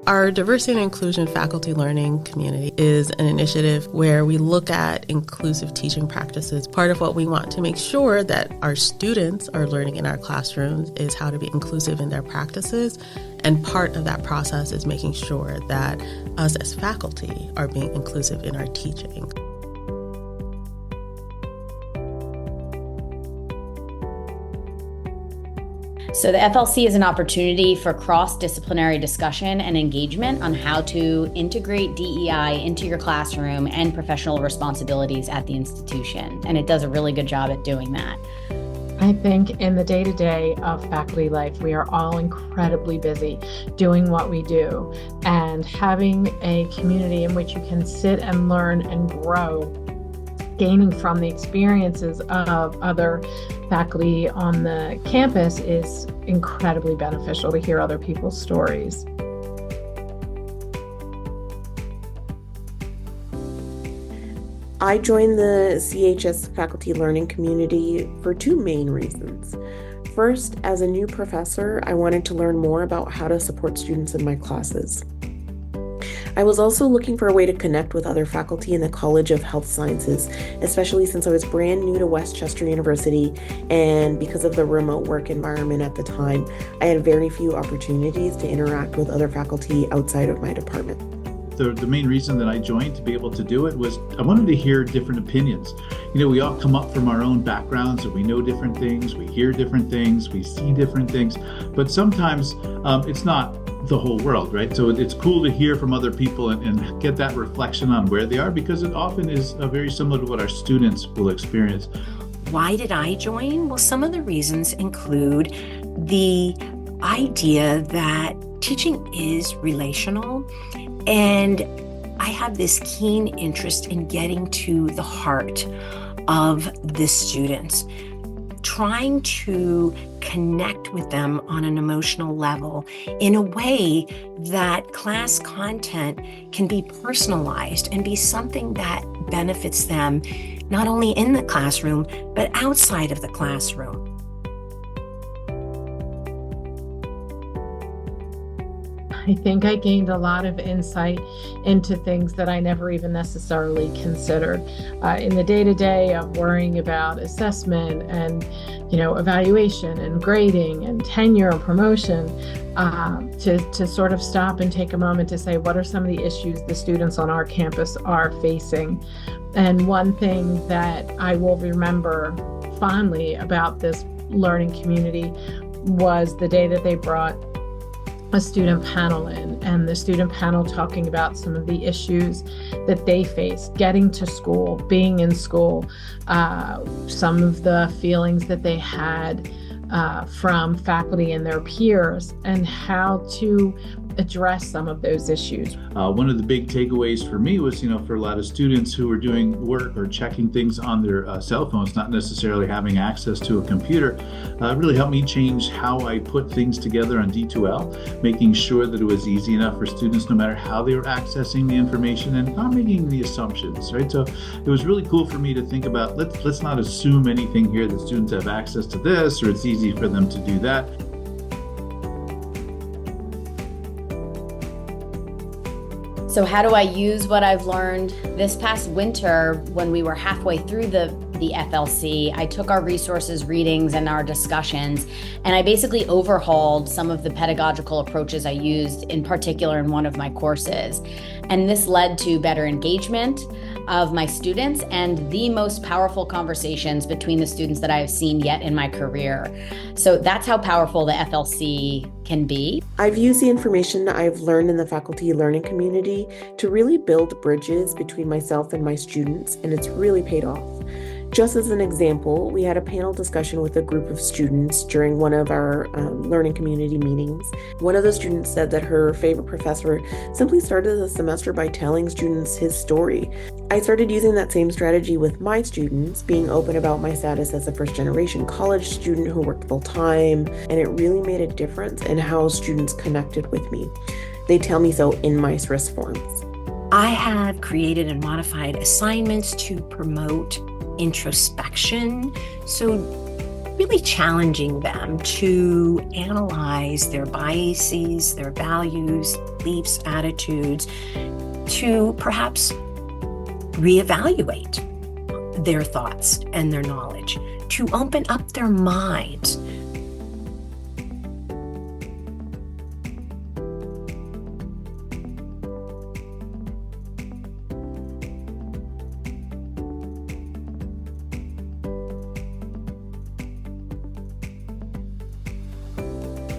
Our Diversity and Inclusion Faculty Learning Community is an initiative where we look at inclusive teaching practices. Part of what we want to make sure that our students are learning in our classrooms is how to be inclusive in their practices. And part of that process is making sure that us as faculty are being inclusive in our teaching. So the FLC is an opportunity for cross-disciplinary discussion and engagement on how to integrate DEI into your classroom and professional responsibilities at the institution. And it does a really good job at doing that. I think in the day-to-day of faculty life, we are all incredibly busy doing what we do, and having a community in which you can sit and learn and grow, gaining from the experiences of other faculty on the campus is incredibly beneficial to hear other people's stories. I joined the CHS faculty learning community for two main reasons. First, as a new professor, I wanted to learn more about how to support students in my classes. I was also looking for a way to connect with other faculty in the College of Health Sciences, especially since I was brand new to West Chester University, and because of the remote work environment at the time, I had very few opportunities to interact with other faculty outside of my department. The main reason that I joined to be able to do it was I wanted to hear different opinions. You know, we all come up from our own backgrounds and we know different things, we hear different things, we see different things, but sometimes it's not the whole world, right? So it's cool to hear from other people and get that reflection on where they are, because it often is very similar to what our students will experience. Why did I join? Well, some of the reasons include the idea that teaching is relational, and I have this keen interest in getting to the heart of the students, trying to connect with them on an emotional level in a way that class content can be personalized and be something that benefits them not only in the classroom, but outside of the classroom. I think I gained a lot of insight into things that I never even necessarily considered in the day-to-day of worrying about assessment and, evaluation and grading and tenure and promotion, to sort of stop and take a moment to say, what are some of the issues the students on our campus are facing? And one thing that I will remember fondly about this learning community was the day that they brought a student panel in, and the student panel talking about some of the issues that they face getting to school, being in school, some of the feelings that they had from faculty and their peers, and how to address some of those issues. One of the big takeaways for me was, for a lot of students who were doing work or checking things on their cell phones, not necessarily having access to a computer, really helped me change how I put things together on D2L, making sure that it was easy enough for students no matter how they were accessing the information and not making the assumptions, right? So it was really cool for me to think about, let's not assume anything here that students have access to this or it's easy for them to do that. So how do I use what I've learned? This past winter, when we were halfway through the FLC, I took our resources readings and our discussions, and I basically overhauled some of the pedagogical approaches I used, in particular in one of my courses. And this led to better engagement of my students and the most powerful conversations between the students that I have seen yet in my career. So that's how powerful the FLC can be. I've used the information I've learned in the faculty learning community to really build bridges between myself and my students, and it's really paid off. Just as an example, we had a panel discussion with a group of students during one of our learning community meetings. One of the students said that her favorite professor simply started the semester by telling students his story. I started using that same strategy with my students, being open about my status as a first-generation college student who worked full-time, and it really made a difference in how students connected with me. They tell me so in my SRIS forms. I have created and modified assignments to promote introspection. So really challenging them to analyze their biases, their values, beliefs, attitudes, to perhaps reevaluate their thoughts and their knowledge, to open up their minds